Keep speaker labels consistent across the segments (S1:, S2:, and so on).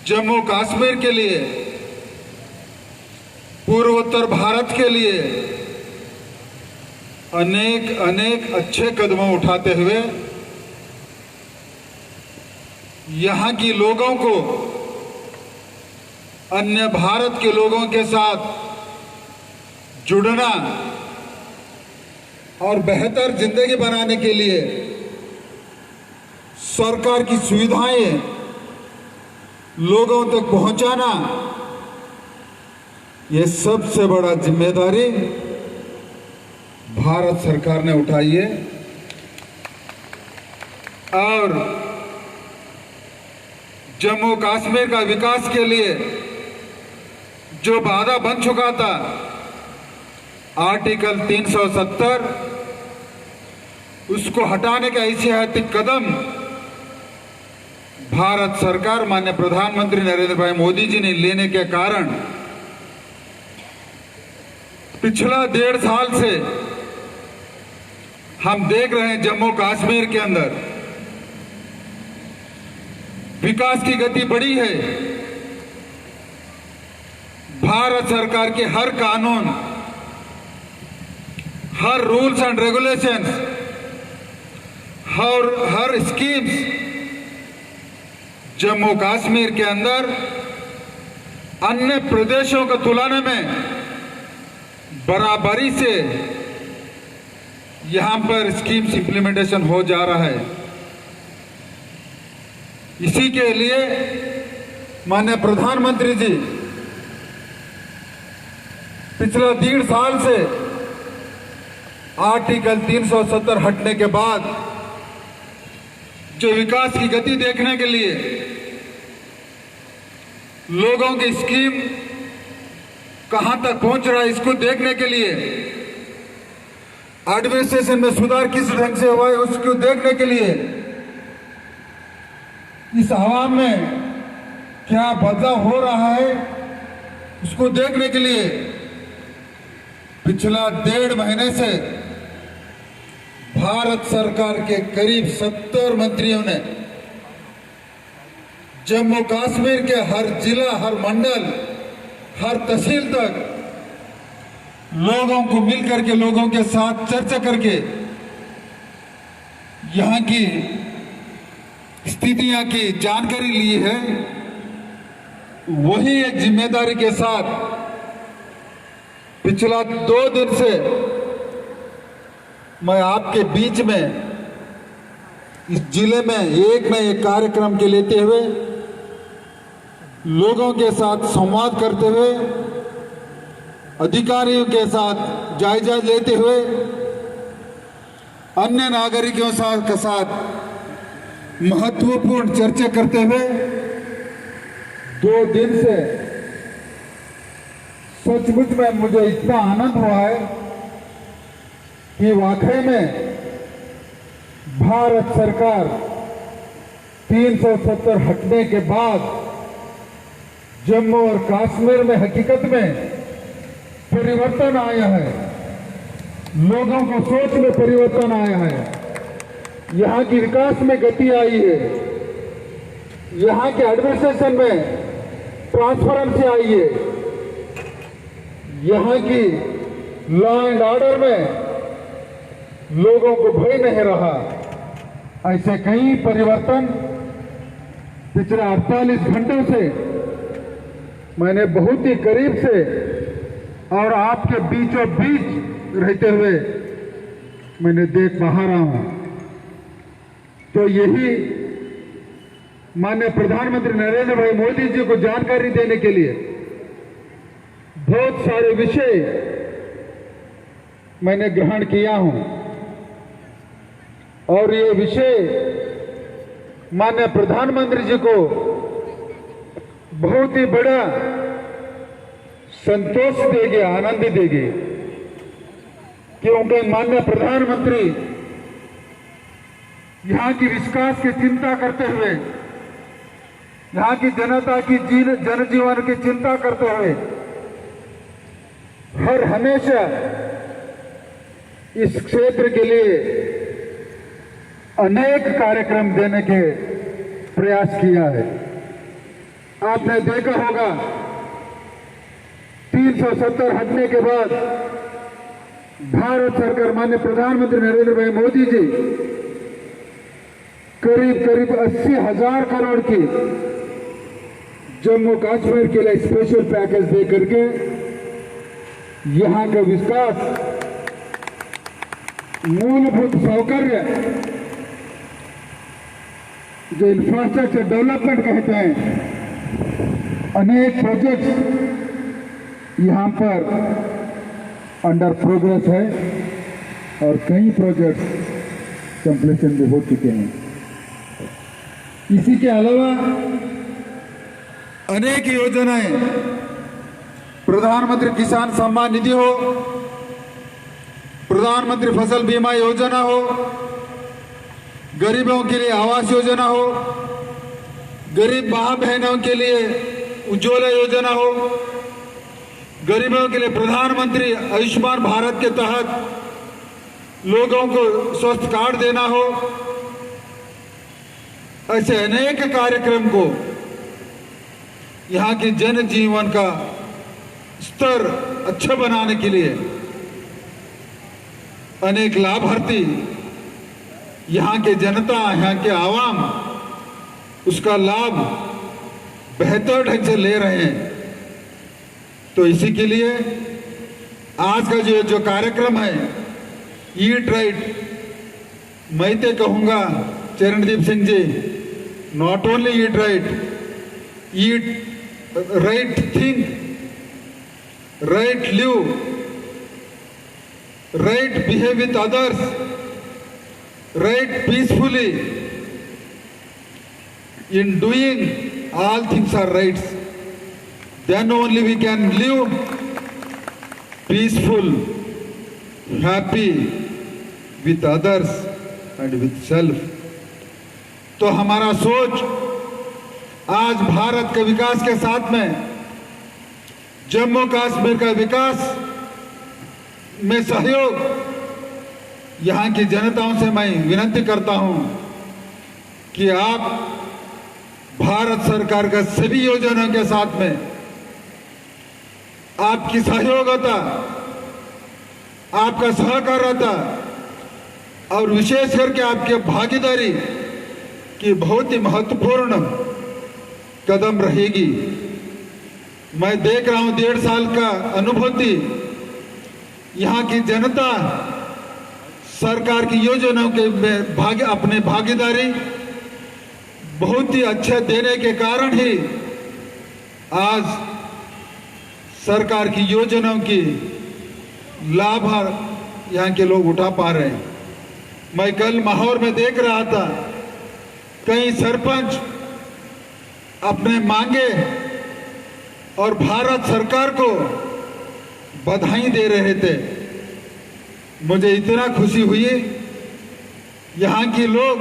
S1: जम्मू कश्मीर के लिए, पूर्वोत्तर भारत के लिए अनेक अनेक अच्छे कदम उठाते हुए यहाँ की लोगों को अन्य भारत के लोगों के साथ जुड़ना और बेहतर जिंदगी बनाने के लिए सरकार की सुविधाएं लोगों तक पहुंचाना, ये सबसे बड़ा जिम्मेदारी भारत सरकार ने उठाई है। और जम्मू कश्मीर का विकास के लिए जो वादा बन चुका था, आर्टिकल 370, उसको हटाने का ऐतिहासिक कदम भारत सरकार माननीय प्रधानमंत्री नरेंद्र भाई मोदी जी ने लेने के कारण पिछला 1.5 साल से हम देख रहे हैं जम्मू कश्मीर के अंदर विकास की गति बढ़ी है। भारत सरकार के हर कानून, हर रूल्स एंड रेगुलेशंस, हर स्कीम्स जम्मू कश्मीर के अंदर अन्य प्रदेशों की तुलना में बराबरी से यहां पर स्कीम्स इंप्लीमेंटेशन हो जा रहा है। इसी के लिए माननीय प्रधानमंत्री जी पिछला 1.5 साल से आर्टिकल 370 हटने के बाद जो विकास की गति देखने के लिए, लोगों की स्कीम कहां तक पहुंच रहा है इसको देखने के लिए, एडमिनिस्ट्रेशन में सुधार किस ढंग से हुआ है उसको देखने के लिए, इस आवाम में क्या बदलाव हो रहा है उसको देखने के लिए पिछला 1.5 महीने से भारत सरकार के करीब 70 मंत्रियों ने जम्मू कश्मीर के हर जिला, हर मंडल, हर तहसील तक लोगों को मिलकर के, लोगों के साथ चर्चा करके यहाँ की स्थितियां की जानकारी ली है। वही एक जिम्मेदारी के साथ पिछला 2 दिन से मैं आपके बीच में इस जिले में एक न एक कार्यक्रम के लेते हुए, लोगों के साथ संवाद करते हुए, अधिकारियों के साथ जायजा लेते हुए, अन्य नागरिकों के साथ महत्वपूर्ण चर्चा करते हुए 2 दिन से सचमुच में मुझे इतना आनंद हुआ है कि वाकई में भारत सरकार 370 हटने के बाद जम्मू और कश्मीर में हकीकत में परिवर्तन आया है। लोगों को सोच में परिवर्तन आया है। यहाँ की विकास में गति आई है। यहाँ के एडमिनिस्ट्रेशन में ट्रांसपेरेंसी आई है। यहाँ की लॉ एंड ऑर्डर में लोगों को भय नहीं रहा। ऐसे कई परिवर्तन पिछले 48 घंटों से मैंने बहुत ही करीब से और आपके बीचों बीच रहते हुए मैंने देख पा रहा हूं। तो यही माननीय प्रधानमंत्री नरेंद्र भाई मोदी जी को जानकारी देने के लिए बहुत सारे विषय मैंने ग्रहण किया हूं और ये विषय माननीय प्रधानमंत्री जी को बहुत ही बड़ा संतोष देगी, आनंद देगी, क्योंकि माननीय प्रधानमंत्री यहाँ की विकास की चिंता करते हुए, यहाँ की जनता की जनजीवन की चिंता करते हुए हर हमेशा इस क्षेत्र के लिए अनेक कार्यक्रम देने के प्रयास किया है। आपने देखा होगा 370 हटने के बाद भारत सरकार माननीय प्रधानमंत्री नरेंद्र भाई मोदी जी करीब 80,000 करोड़ की जम्मू कश्मीर के लिए स्पेशल पैकेज दे करके यहां का विकास, मूलभूत सौकर्य, जो इंफ्रास्ट्रक्चर डेवलपमेंट कहते हैं, अनेक प्रोजेक्ट्स यहां पर अंडर प्रोग्रेस है और कई प्रोजेक्ट्स कंप्लीशन भी हो चुके हैं। इसी के अलावा अनेक योजनाएं, प्रधानमंत्री किसान सम्मान निधि हो, प्रधानमंत्री फसल बीमा योजना हो, गरीबों के लिए आवास योजना हो, गरीब मां बहनों के लिए उज्ज्वला योजना हो, गरीबों के लिए प्रधानमंत्री आयुष्मान भारत के तहत लोगों को स्वास्थ्य कार्ड देना हो, ऐसे अनेक कार्यक्रम को यहाँ के जन जीवन का स्तर अच्छा बनाने के लिए अनेक लाभार्थी, यहाँ के जनता, यहाँ के आवाम उसका लाभ बेहतर ढंग से ले रहे हैं। तो इसी के लिए आज का जो कार्यक्रम है ईट राइट, मैं तो कहूँगा Charandeep Singh ji, not only eat right think, right live, right behave with others, right peacefully, in doing all things are rights, then only we can live peaceful, happy with others and with self. तो हमारा सोच आज भारत के विकास के साथ में जम्मू कश्मीर का विकास में सहयोग, यहाँ की जनताओं से मैं विनती करता हूँ कि आप भारत सरकार का सभी योजनाओं के साथ में आपकी सहयोगिता, आपका सहकार्यता और विशेष करके आपके भागीदारी की बहुत ही महत्वपूर्ण कदम रहेगी। मैं देख रहा हूं 1.5 साल का अनुभूति, यहाँ की जनता सरकार की योजनाओं के अपने भागीदारी बहुत ही अच्छा देने के कारण ही आज सरकार की योजनाओं की लाभ यहाँ के लोग उठा पा रहे हैं। मैं कल माहौर में देख रहा था, कई सरपंच अपने मांगे और भारत सरकार को बधाई दे रहे थे। मुझे इतना खुशी हुई, यहाँ के लोग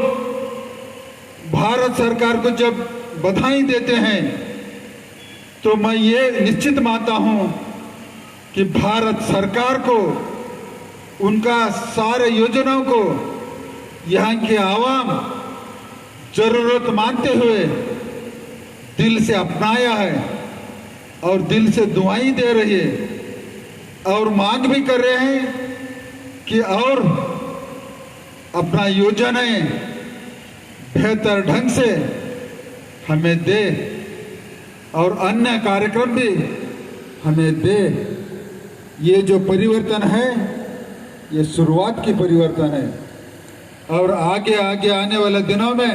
S1: भारत सरकार को जब बधाई देते हैं तो मैं ये निश्चित मानता हूं कि भारत सरकार को उनका सारे योजनाओं को यहाँ के आवाम जरूरत मानते हुए दिल से अपनाया है और दिल से दुआएं दे रही है और मांग भी कर रहे हैं कि और अपना योजनाएं बेहतर ढंग से हमें दे और अन्य कार्यक्रम भी हमें दे। ये जो परिवर्तन है ये शुरुआत की परिवर्तन है और आगे आगे आने वाले दिनों में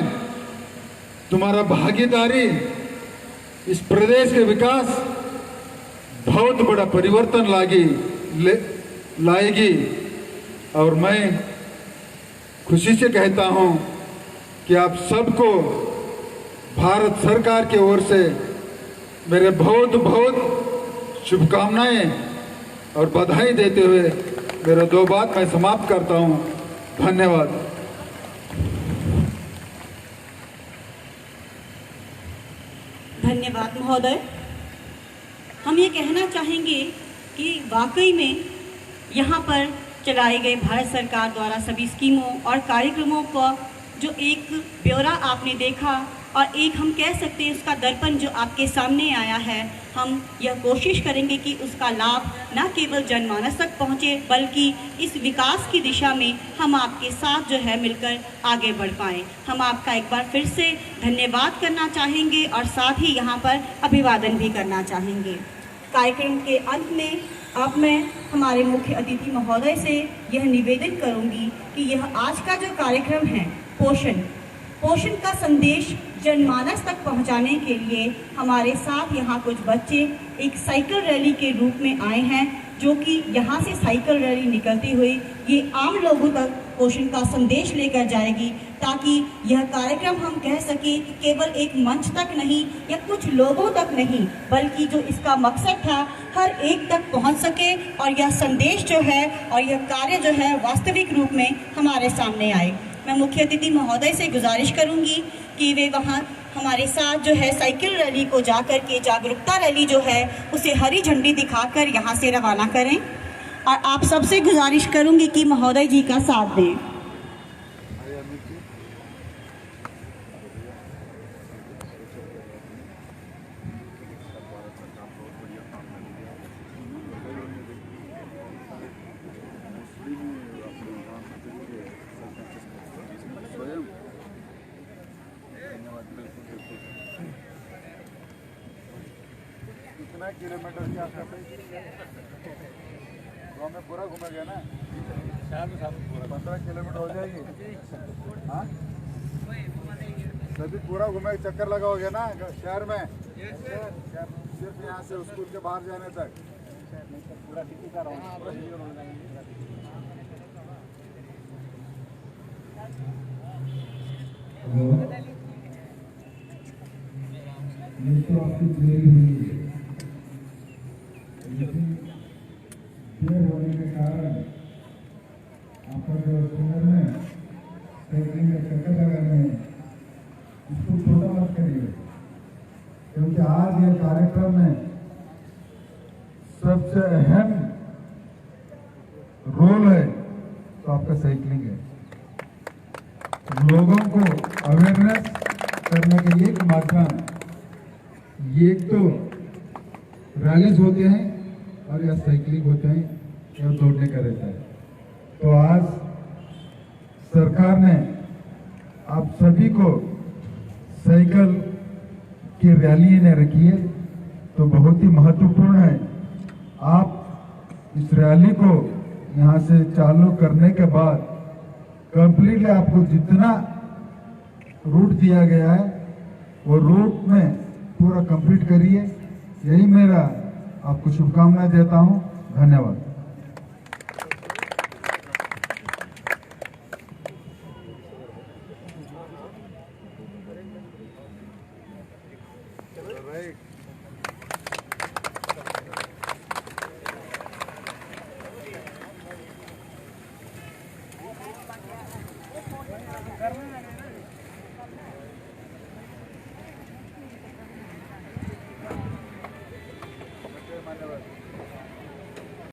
S1: तुम्हारा भागीदारी इस प्रदेश के विकास बहुत बड़ा परिवर्तन लाएगी। और मैं खुशी से कहता हूं कि आप सबको भारत सरकार की ओर से मेरे बहुत बहुत शुभकामनाएं और बधाई देते हुए मेरा 2 बात मैं समाप्त करता हूं। धन्यवाद।
S2: धन्यवाद महोदय। हम ये कहना चाहेंगे कि वाकई में यहाँ पर चलाए गए भारत सरकार द्वारा सभी स्कीमों और कार्यक्रमों का जो एक ब्यौरा आपने देखा और एक हम कह सकते हैं उसका दर्पण जो आपके सामने आया है, हम यह कोशिश करेंगे कि उसका लाभ न केवल जनमानस तक पहुँचे बल्कि इस विकास की दिशा में हम आपके साथ जो है मिलकर आगे बढ़ पाएँ। हम आपका एक बार फिर से धन्यवाद करना चाहेंगे और साथ ही यहाँ पर अभिवादन भी करना चाहेंगे। कार्यक्रम के अंत में अब मैं हमारे मुख्य अतिथि महोदय से यह निवेदन करूंगी कि यह आज का जो कार्यक्रम है पोषण का संदेश जनमानस तक पहुंचाने के लिए हमारे साथ यहाँ कुछ बच्चे एक साइकिल रैली के रूप में आए हैं, जो कि यहाँ से साइकिल रैली निकलती हुई ये आम लोगों तक पोषण का संदेश लेकर जाएगी, ताकि यह कार्यक्रम हम कह सकें कि केवल एक मंच तक नहीं या कुछ लोगों तक नहीं, बल्कि जो इसका मकसद था हर एक तक पहुंच सके और यह संदेश जो है और यह कार्य जो है वास्तविक रूप में हमारे सामने आए। मैं मुख्य अतिथि महोदय से गुजारिश करूंगी कि वे वहां हमारे साथ जो है साइकिल रैली को जाकर के जागरूकता रैली जो है उसे हरी झंडी दिखाकर यहाँ से रवाना करें, और आप सबसे गुजारिश करूंगी कि महोदय जी का साथ दें।
S3: कितना किलोमीटर की आपका तो हमें पूरा घूमेंगे ना, शाम में 15 किलोमीटर हो जाएगी। हाँ सभी पूरा घूमेंगे, चक्कर लगाओगे ना शहर में, सिर्फ यहाँ से स्कूल के बाहर जाने तक पूरा सिटी का
S1: ये तो आपकी देरी हुई है, लेकिन देर होने के कारण आपका जो शहर में साइकिलिंग का चक्कर लगाने हैं इसको छोटा मत करिए, क्योंकि आज ये कार्यक्रम में सबसे अहम रोल है तो आपका साइकिलिंग है। लोगों को अवेयरनेस करने के एक माध्यम ये तो रैलीज होते हैं और या साइकिलिंग होते हैं या दौड़ने का रहता है। तो आज सरकार ने आप सभी को साइकिल की रैली ने रखी है, तो बहुत ही महत्वपूर्ण है। आप इस रैली को यहाँ से चालू करने के बाद कंप्लीटली आपको जितना रूट दिया गया है वो रूट में पूरा कंप्लीट करिए। यही मेरा आपको शुभकामनाएं देता हूं। धन्यवाद।